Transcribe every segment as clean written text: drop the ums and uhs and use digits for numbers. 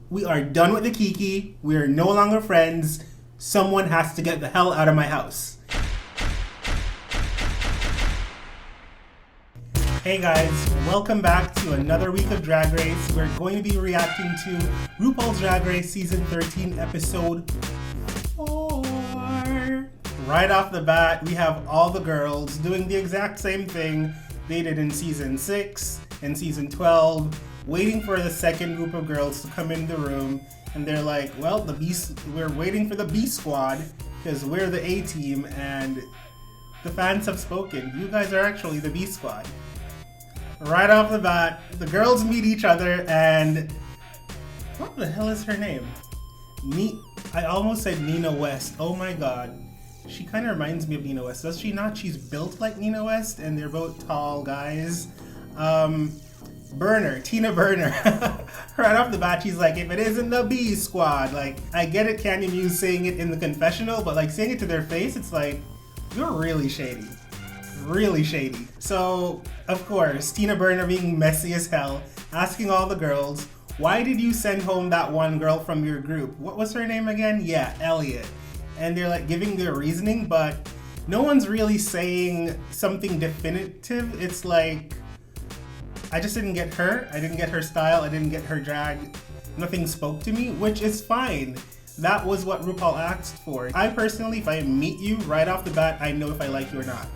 We are done with the Kiki. We are no longer friends. Someone has to get the hell out of my house. Hey guys, welcome back to another week of Drag Race. We're going to be reacting to RuPaul's Drag Race Season 13, Episode 4. Right off the bat, we have all the girls doing the exact same thing they did in Season 6 and Season 12, waiting for the second group of girls to come in the room. And they're like, well, we're waiting for the B squad because we're the A team and the fans have spoken. You guys are actually the B squad. Right off the bat, the girls meet each other and what the hell is her name? I almost said Nina West. Oh my god. She kind of reminds me of Nina West. Does she not? She's built like Nina West and they're both tall guys. Tina Burner. Right off the bat, she's like, if it isn't the B squad, like, I get it, Candy Muse saying it in the confessional, but like saying it to their face, it's like, you're really shady. Really shady. So, of course, Tina Burner being messy as hell, asking all the girls, why did you send home that one girl from your group? What was her name again? Yeah, Elliot. And they're like giving their reasoning, but no one's really saying something definitive. It's like, I just didn't get her. I didn't get her style. I didn't get her drag. Nothing spoke to me, which is fine. That was what RuPaul asked for. I personally, if I meet you right off the bat, I know if I like you or not.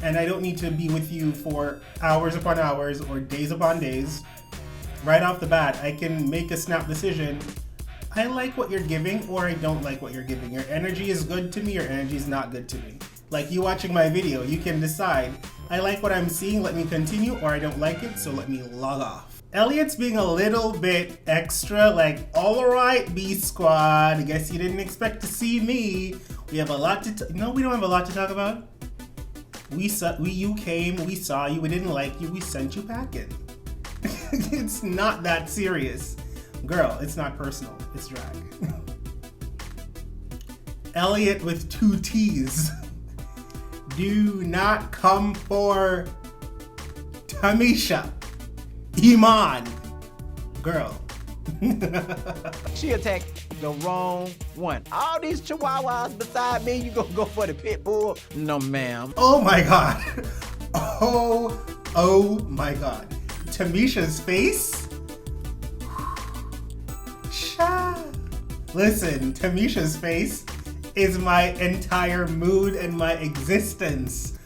And I don't need to be with you for hours upon hours or days upon days. Right off the bat, I can make a snap decision. I like what you're giving or I don't like what you're giving. Your energy is good to me, your energy is not good to me. Like you watching my video, you can decide, I like what I'm seeing, let me continue, or I don't like it, so let me log off. Elliot's being a little bit extra, like, all right, B squad, I guess you didn't expect to see me. We have a lot to no, we don't have a lot to talk about. You came, we saw you, we didn't like you, we sent you packing. It's not that serious. Girl, it's not personal, it's drag. Elliot with 2 T's. Do not come for Tamisha. Iman. Girl. She attacked the wrong one. All these chihuahuas beside me, you gonna go for the pit bull? No, ma'am. Oh my god. Oh my god. Tamisha's face? Listen, Tamisha's face is my entire mood and my existence.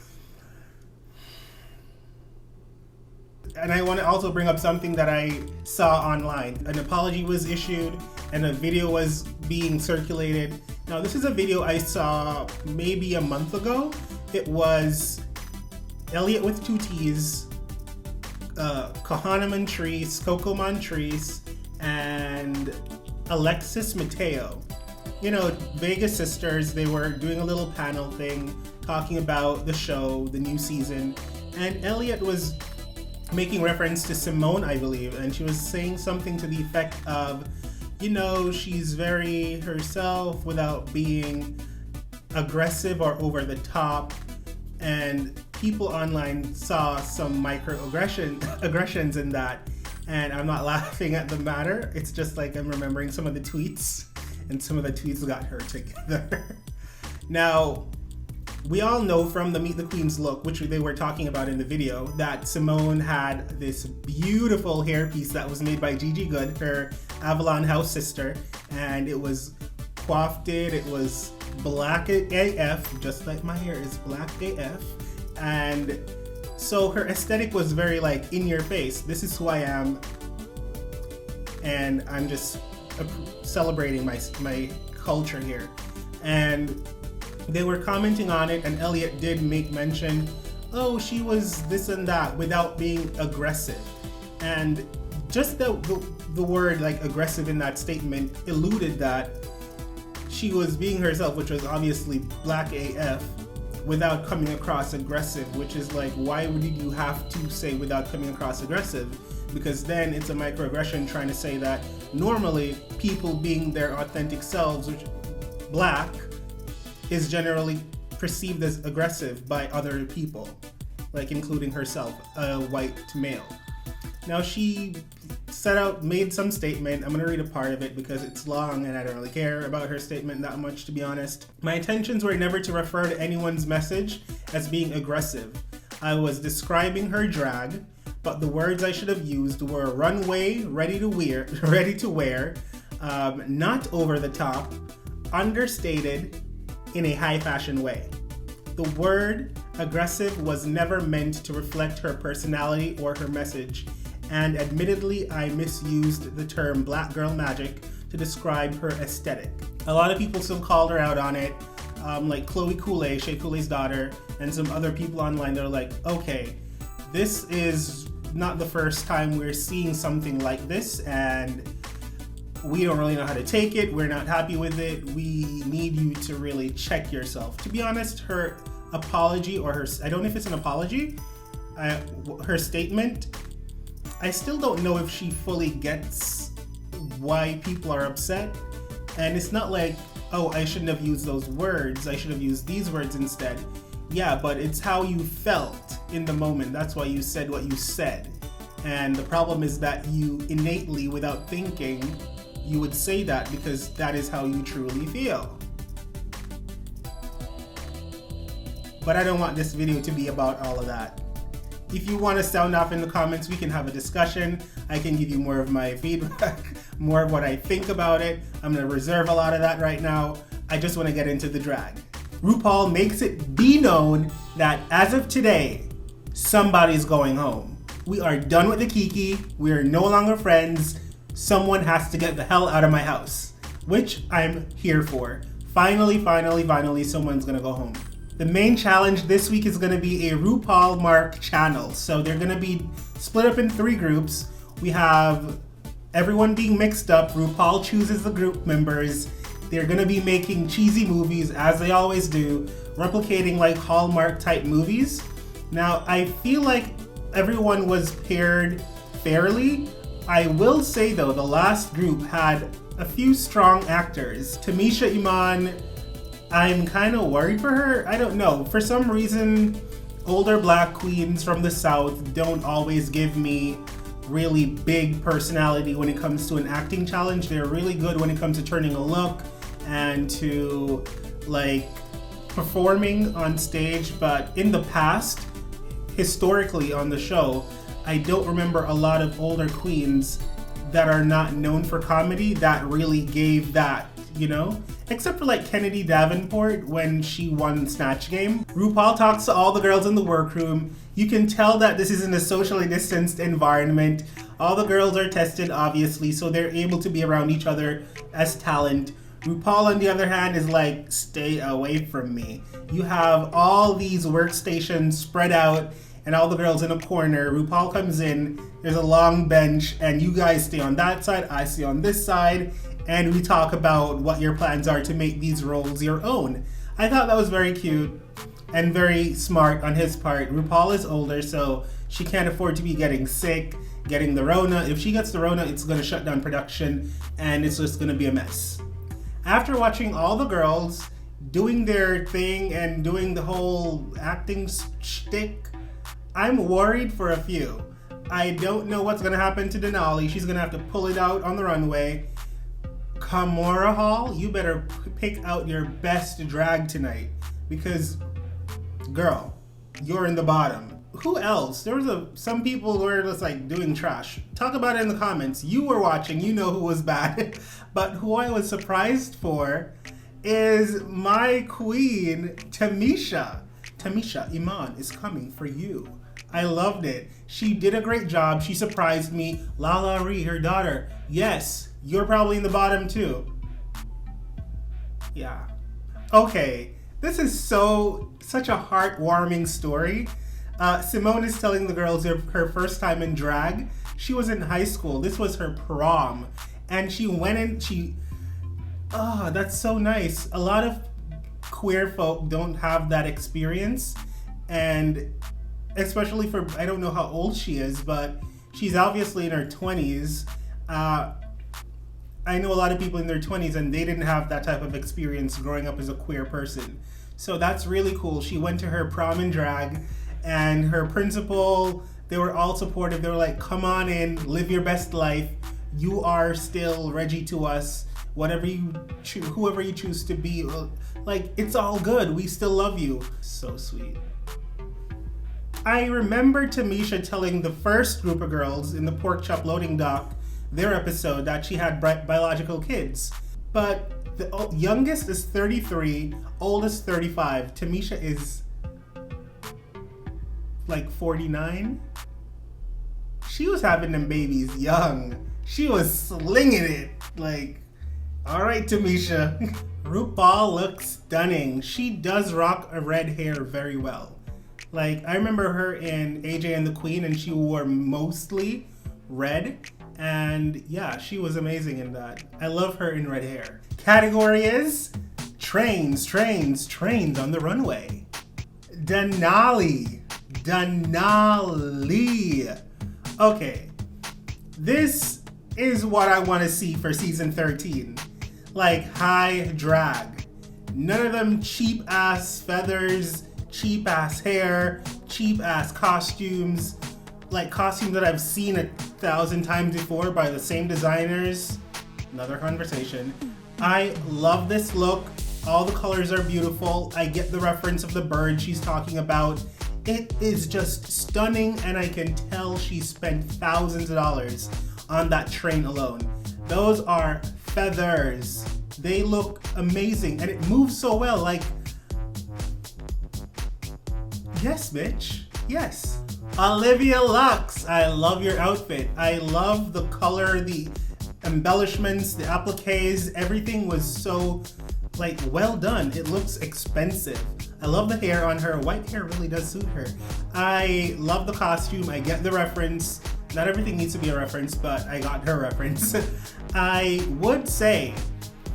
And I want to also bring up something that I saw online. An apology was issued and a video was being circulated. Now this is a video I saw maybe a month ago. It was Elliot with 2 T's, Kahana Montrese, Coco Montrese, and Alexis Mateo. You know, Vegas sisters, they were doing a little panel thing talking about the show, the new season, and Elliot was making reference to Simone, I believe, and she was saying something to the effect of, you know, she's very herself without being aggressive or over the top, and people online saw some aggressions in that, and I'm not laughing at the matter, it's just like I'm remembering some of the tweets, and some of the tweets got her together. Now, we all know from the Meet the Queens look, which they were talking about in the video, that Simone had this beautiful hairpiece that was made by Gigi Good, her Avalon house sister, and it was coiffed, it was black AF, just like my hair is black AF, and so her aesthetic was very like in your face. This is who I am, and I'm just celebrating my culture here. And they were commenting on it, and Elliot did make mention, oh, she was this and that without being aggressive. And just the word like aggressive in that statement eluded that she was being herself, which was obviously black AF, without coming across aggressive, which is like, why would you have to say without coming across aggressive? Because then it's a microaggression trying to say that normally people being their authentic selves, which black, is generally perceived as aggressive by other people, like including herself, a white male. Now she made some statement. I'm gonna read a part of it because it's long and I don't really care about her statement that much, to be honest. My intentions were never to refer to anyone's message as being aggressive. I was describing her drag, but the words I should have used were runway, ready to wear, not over the top, understated, in a high fashion way. The word aggressive was never meant to reflect her personality or her message, and admittedly I misused the term black girl magic to describe her aesthetic. A lot of people still called her out on it, like Chloe Coulee, Shea Coulee's daughter, and some other people online. They're like, okay, this is not the first time we're seeing something like this, and we don't really know how to take it. We're not happy with it. We need you to really check yourself. To be honest, her apology, or her, I don't know if it's an apology, her statement, I still don't know if she fully gets why people are upset. And it's not like, oh, I shouldn't have used those words. I should have used these words instead. Yeah, but it's how you felt in the moment. That's why you said what you said. And the problem is that you innately, without thinking, you would say that because that is how you truly feel. But I don't want this video to be about all of that. If you want to sound off in the comments, we can have a discussion. I can give you more of my feedback, more of what I think about it. I'm going to reserve a lot of that right now. I just want to get into the drag. RuPaul makes it be known that as of today, somebody's going home. We are done with the Kiki. We are no longer friends. Someone has to get the hell out of my house, which I'm here for. Finally, someone's gonna go home. The main challenge this week is gonna be a rupaulmark channel. So they're gonna be split up in 3 groups. We have everyone being mixed up. RuPaul chooses the group members. They're gonna be making cheesy movies, as they always do, replicating like Hallmark type movies. Now, I feel like everyone was paired fairly. I will say though, the last group had a few strong actors. Tamisha Iman, I'm kind of worried for her. I don't know. For some reason, older black queens from the South don't always give me really big personality when it comes to an acting challenge. They're really good when it comes to turning a look and to like performing on stage. But in the past, historically on the show, I don't remember a lot of older queens that are not known for comedy that really gave that, you know? Except for like Kennedy Davenport when she won Snatch Game. RuPaul talks to all the girls in the workroom. You can tell that this is in a socially distanced environment. All the girls are tested, obviously, so they're able to be around each other as talent. RuPaul, on the other hand, is like, stay away from me. You have all these workstations spread out and all the girls in a corner. RuPaul comes in, there's a long bench, and you guys stay on that side, I stay on this side, and we talk about what your plans are to make these roles your own. I thought that was very cute and very smart on his part. RuPaul is older, so she can't afford to be getting sick, getting the Rona. If she gets the Rona, it's gonna shut down production, and it's just gonna be a mess. After watching all the girls doing their thing and doing the whole acting shtick, I'm worried for a few. I don't know what's gonna happen to Denali. She's gonna have to pull it out on the runway. Kamora Hall, you better pick out your best drag tonight because, girl, you're in the bottom. Who else? There was some people were just like doing trash. Talk about it in the comments. You were watching, you know who was bad. But who I was surprised for is my queen, Tamisha. Tamisha Iman is coming for you. I loved it. She did a great job. She surprised me. Lala Ree, her daughter. Yes, you're probably in the bottom too. Yeah. Okay, this is such a heartwarming story. Simone is telling the girls her first time in drag. She was in high school. This was her prom. And she went in, that's so nice. A lot of queer folk don't have that experience. And especially for, I don't know how old she is, but she's obviously in her 20s. I know a lot of people in their 20s and they didn't have that type of experience growing up as a queer person. So that's really cool. She went to her prom in drag and her principal They were all supportive. They were like, come on in, live your best life. You are still Reggie to us. Whatever you choose, whoever you choose to be, like, it's all good. We still love you. So sweet. I remember Tamisha telling the first group of girls in the Pork Chop Loading Dock, their episode, that she had biological kids. But the youngest is 33, oldest 35. Tamisha is like 49. She was having them babies young. She was slinging it. Like, all right, Tamisha. RuPaul looks stunning. She does rock a red hair very well. Like, I remember her in AJ and the Queen, and she wore mostly red. And yeah, she was amazing in that. I love her in red hair. Category is trains on the runway. Denali. Okay, this is what I want to see for season 13. Like, high drag. None of them cheap ass feathers, cheap ass hair, cheap ass costumes. Like costumes that I've seen 1,000 times before by the same designers. Another conversation. I love this look. All the colors are beautiful. I get the reference of the bird she's talking about. It is just stunning, and I can tell she spent thousands of dollars on that train alone. Those are feathers. They look amazing, and it moves so well. Like, yes, bitch. Yes. Olivia Lux, I love your outfit. I love the color, the embellishments, the appliques. Everything was so, like, well done. It looks expensive. I love the hair on her. White hair really does suit her. I love the costume. I get the reference. Not everything needs to be a reference, but I got her reference. I would say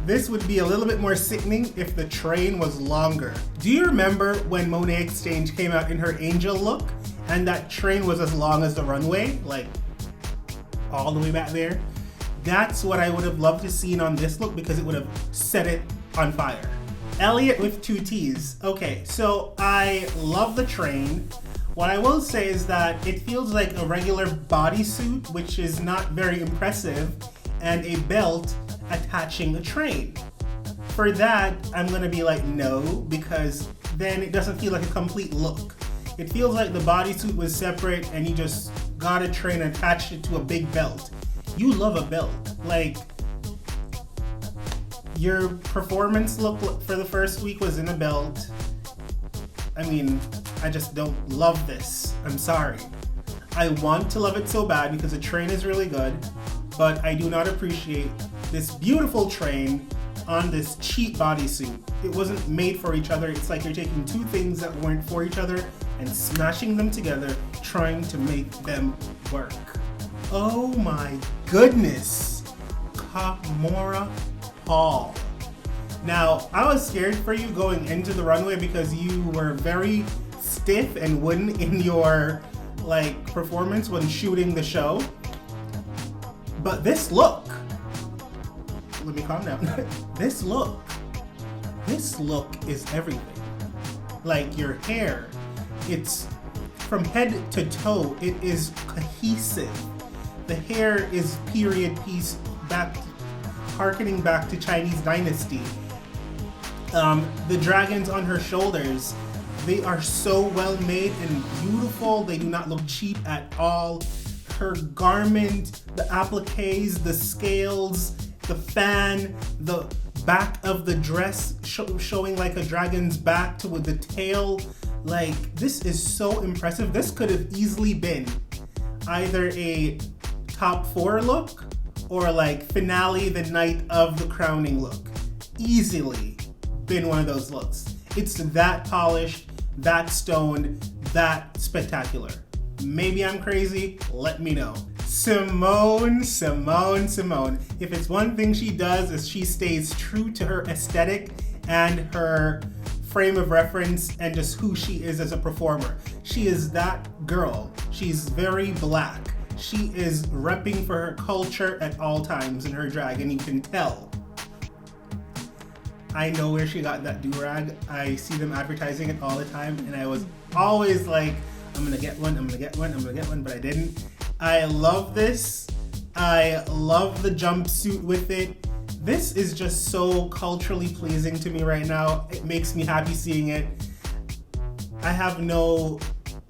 this would be a little bit more sickening if the train was longer. Do you remember when Monet Exchange came out in her angel look and that train was as long as the runway? Like, all the way back there? That's what I would have loved to see on this look, because it would have set it on fire. Elliot with 2 T's. Okay, so I love the train. What I will say is that it feels like a regular bodysuit, which is not very impressive, and a belt attaching a train. For that, I'm gonna be like, no, because then it doesn't feel like a complete look. It feels like the bodysuit was separate and you just got a train and attached it to a big belt. You love a belt. Like, your performance look for the first week was in a belt. I mean, I just don't love this. I'm sorry. I want to love it so bad because the train is really good, but I do not appreciate this beautiful train on this cheap bodysuit. It wasn't made for each other. It's like you're taking 2 things that weren't for each other and smashing them together, trying to make them work. Oh my goodness. Kamora Hall. Now, I was scared for you going into the runway because you were very stiff and wooden in your performance when shooting the show. But this look, let me calm down. This look is everything. Like, your hair, it's from head to toe, it is cohesive. The hair is period piece harkening back to Chinese dynasty. The dragons on her shoulders, they are so well made and beautiful. They do not look cheap at all. Her garment, the appliques, the scales, the fan, the back of the dress showing like a dragon's back with the tail. Like, this is so impressive. This could have easily been either a top 4 look or finale the night of the crowning look. Easily been one of those looks. It's that polished, that stoned, that spectacular. Maybe I'm crazy, let me know. Simone. If it's one thing she does is she stays true to her aesthetic and her frame of reference and just who she is as a performer. She is that girl. She's very black. She is repping for her culture at all times in her drag, and you can tell. I know where she got that do-rag. I see them advertising it all the time, and I was always like, I'm gonna get one, I'm gonna get one, I'm gonna get one, but I didn't. I love this. I love the jumpsuit with it. This is just so culturally pleasing to me right now. It makes me happy seeing it. I have no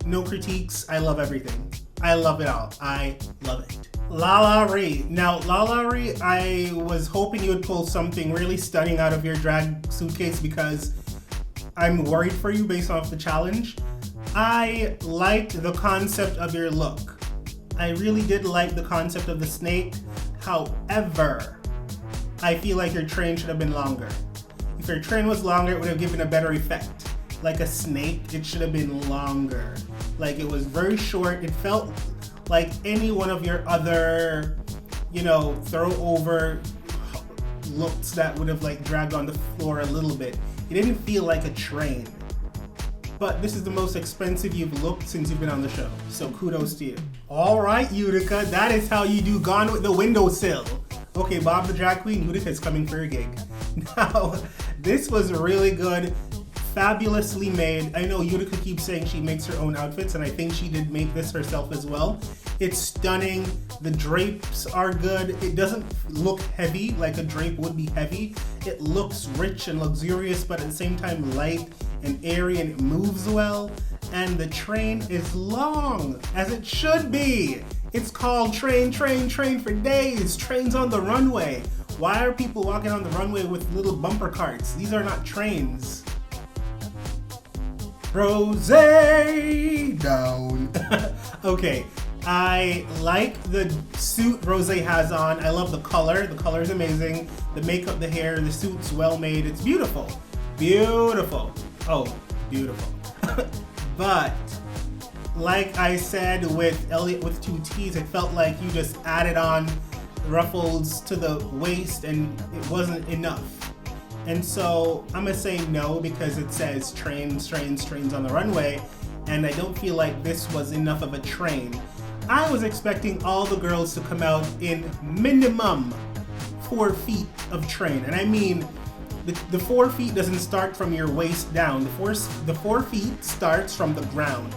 critiques. I love everything. I love it all. I love it. Lala Ri. Now, Lala Ri, I was hoping you would pull something really stunning out of your drag suitcase because I'm worried for you based off the challenge. I liked the concept of your look. I really did like the concept of the snake. However, I feel like your train should have been longer. If your train was longer, it would have given a better effect. Like a snake, it should have been longer. Like it was very short. It felt like any one of your other, throw over looks that would have like dragged on the floor a little bit. It didn't feel like a train. But this is the most expensive you've looked since you've been on the show. So kudos to you. All right, Utica, that is how you do Gone with the Windowsill. Okay, Bob the Drag Queen, Utica is coming for your gig. Now, this was really good, fabulously made. I know Utica keeps saying she makes her own outfits, and I think she did make this herself as well. It's stunning. The drapes are good. It doesn't look heavy like a drape would be heavy. It looks rich and luxurious, but at the same time light and airy, and it moves well. And the train is long, as it should be. It's called Train, Train, Train for days. Trains on the runway. Why are people walking on the runway with little bumper carts? These are not trains. Rose down. Okay, I like the suit Rose has on. I love the color. The color is amazing. The makeup, the hair, the suit's well made. It's beautiful. Beautiful. Oh, beautiful. But like I said with Elliot with 2 T's, it felt like you just added on ruffles to the waist and it wasn't enough. And so I'm gonna say no because it says trains, trains, trains on the runway, and I don't feel like this was enough of a train. I was expecting all the girls to come out in minimum 4 feet of train, and I mean the 4 feet doesn't start from your waist down. The 4 feet starts from the ground,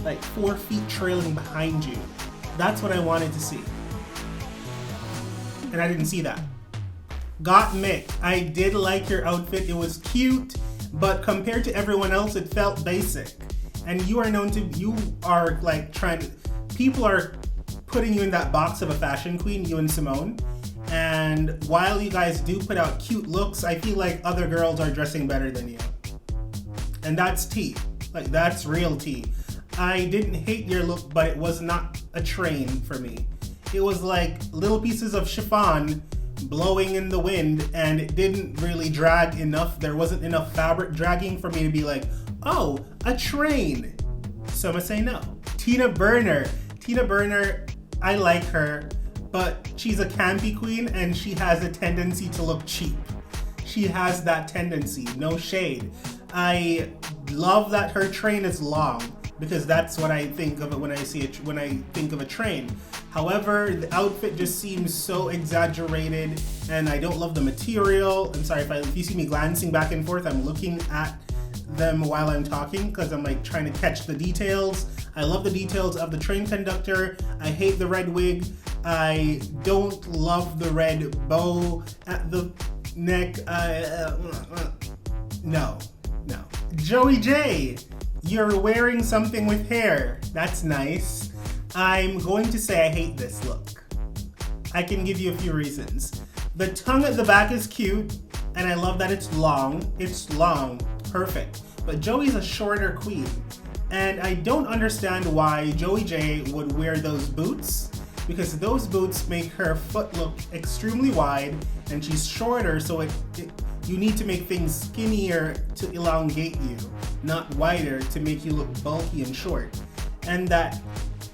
like 4 feet trailing behind you. That's what I wanted to see, and I didn't see that. Got Mick, I did like your outfit. It was cute, but compared to everyone else, it felt basic. And you are known to, you are like people are putting you in that box of a fashion queen, you and Simone. And while you guys do put out cute looks, I feel like other girls are dressing better than you. And that's tea. Like, that's real tea. I didn't hate your look, but it was not a train for me. It was like little pieces of chiffon blowing in the wind, and it didn't really drag enough. There wasn't enough fabric dragging for me to be like, oh, a train. So I'm gonna say no. Tina Burner, I like her, but she's a campy queen and she has a tendency to look cheap. She has that tendency, no shade. I love that her train is long because that's what I think of it when I think of a train. However, the outfit just seems so exaggerated and I don't love the material. I'm sorry if you see me glancing back and forth, I'm looking at them while I'm talking because I'm like trying to catch the details. I love the details of the train conductor. I hate the red wig. I don't love the red bow at the neck. No. Joey J, you're wearing something with hair. That's nice. I'm going to say I hate this look. I can give you a few reasons. The tongue at the back is cute, and I love that it's long. It's long, perfect. But Joey's a shorter queen, and I don't understand why Joey J would wear those boots, because those boots make her foot look extremely wide, and she's shorter, so you need to make things skinnier to elongate you, not wider to make you look bulky and short. And that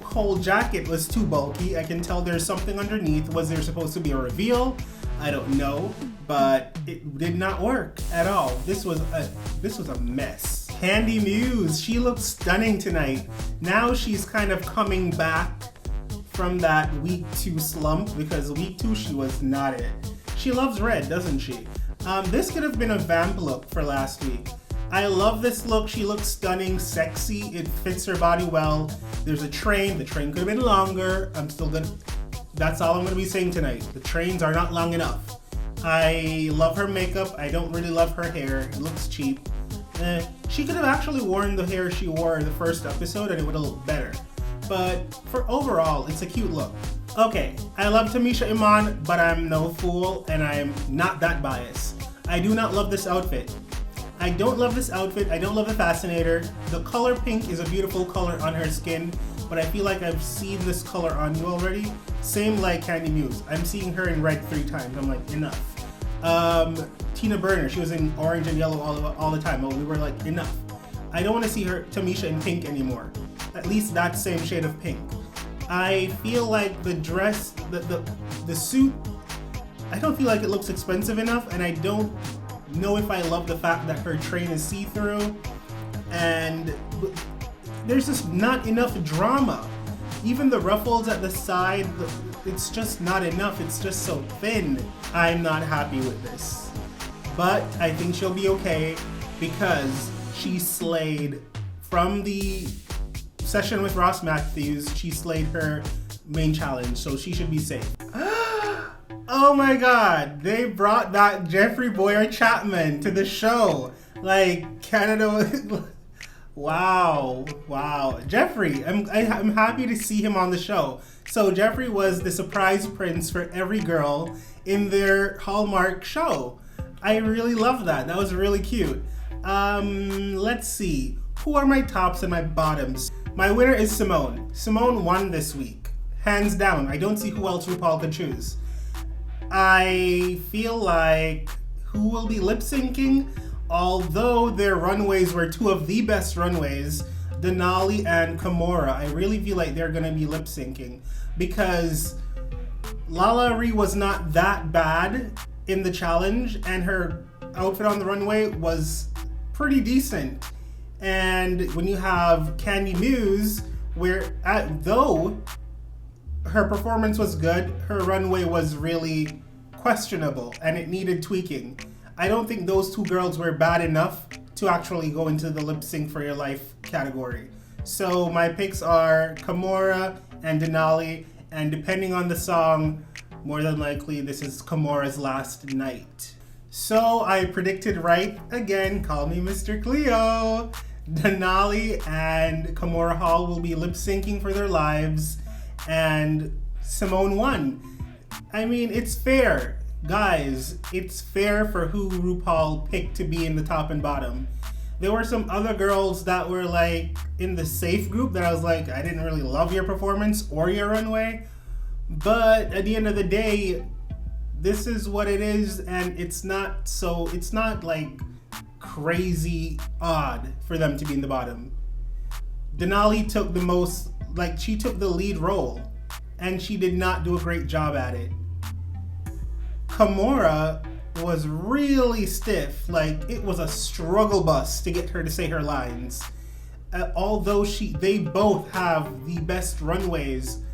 whole jacket was too bulky. I can tell there's something underneath. Was there supposed to be a reveal? I don't know, but it did not work at all. This was a mess. Candy Muse, she looks stunning tonight. Now she's kind of coming back from that week 2 slump, because week 2 she was not it. She loves red, doesn't she? This could have been a vamp look for last week. I love this look. She looks stunning, sexy. It fits her body well. There's a train. The train could have been longer. That's all I'm gonna be saying tonight. The trains are not long enough. I love her makeup. I don't really love her hair. It looks cheap. She could have actually worn the hair she wore in the first episode and it would have looked better. But for overall, it's a cute look. Okay, I love Tamisha Iman, but I'm no fool and I'm not that biased. I do not love this outfit. I don't love this outfit. I don't love the fascinator. The color pink is a beautiful color on her skin, but I feel like I've seen this color on you already. Same like Candy Muse. I'm seeing her in red 3 times. I'm like, enough. Tina Burner, she was in orange and yellow all the time. But we were like, enough. I don't want to see her Tamisha in pink anymore. At least that same shade of pink. I feel like the dress, the suit, I don't feel like it looks expensive enough, and I don't know if I love the fact that her train is see-through, and there's just not enough drama. Even the ruffles at the side, it's just not enough. It's just so thin. I'm not happy with this. But I think she'll be okay because she slayed from the session with Ross Matthews. She slayed her main challenge, so she should be safe. Oh my God, they brought back Jeffrey Boyer Chapman to the show. Like Canada. Wow. Jeffrey, I'm happy to see him on the show. So Jeffrey was the surprise prince for every girl in their Hallmark show. I really love that. That was really cute. Let's see. Who are my tops and my bottoms? My winner is Simone. Simone won this week. Hands down. I don't see who else RuPaul could choose. I feel like who will be lip syncing? Although their runways were 2 of the best runways, Denali and Kimora, I really feel like they're gonna be lip syncing because Lala Ree was not that bad in the challenge and her outfit on the runway was pretty decent. And when you have Candy Muse, though her performance was good, her runway was really questionable and it needed tweaking. I don't think those 2 girls were bad enough to actually go into the lip sync for your life category. So my picks are Kimora and Denali, and depending on the song, more than likely this is Kimora's last night. So I predicted right again, call me Mr. Cleo. Denali and Kimora Hall will be lip syncing for their lives, and Simone won. I mean, it's fair. Guys, it's fair for who RuPaul picked to be in the top and bottom. There were some other girls that were like in the safe group that I was like, I didn't really love your performance or your runway. But at the end of the day, this is what it is, and it's not like crazy odd for them to be in the bottom. Denali took she took the lead role, and she did not do a great job at it. Kimora was really stiff, like it was a struggle bus to get her to say her lines. Although they both have the best runways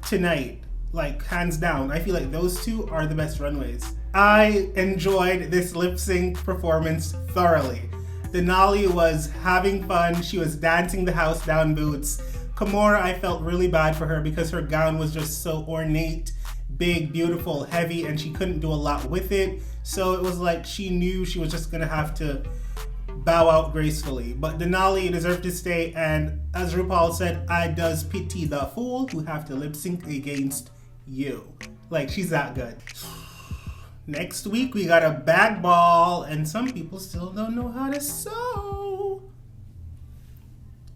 tonight, like hands down. I feel like those 2 are the best runways. I enjoyed this lip sync performance thoroughly. Denali was having fun. She was dancing the house down boots. Kimora, I felt really bad for her because her gown was just so ornate, big, beautiful, heavy, and she couldn't do a lot with it. So it was like she knew she was just gonna have to bow out gracefully. But Denali deserved to stay, and as RuPaul said, I does pity the fool who have to lip sync against you. Like, she's that good. Next week we got a bag ball, and some people still don't know how to sew.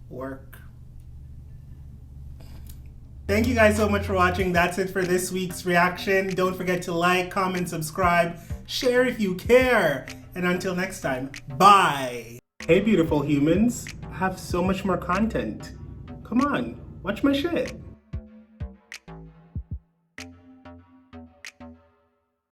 Work. Thank you guys so much for watching. That's it for this week's reaction. Don't forget to like, comment, subscribe, share if you care. And until next time, bye. Hey beautiful humans, I have so much more content. Come on, watch my shit.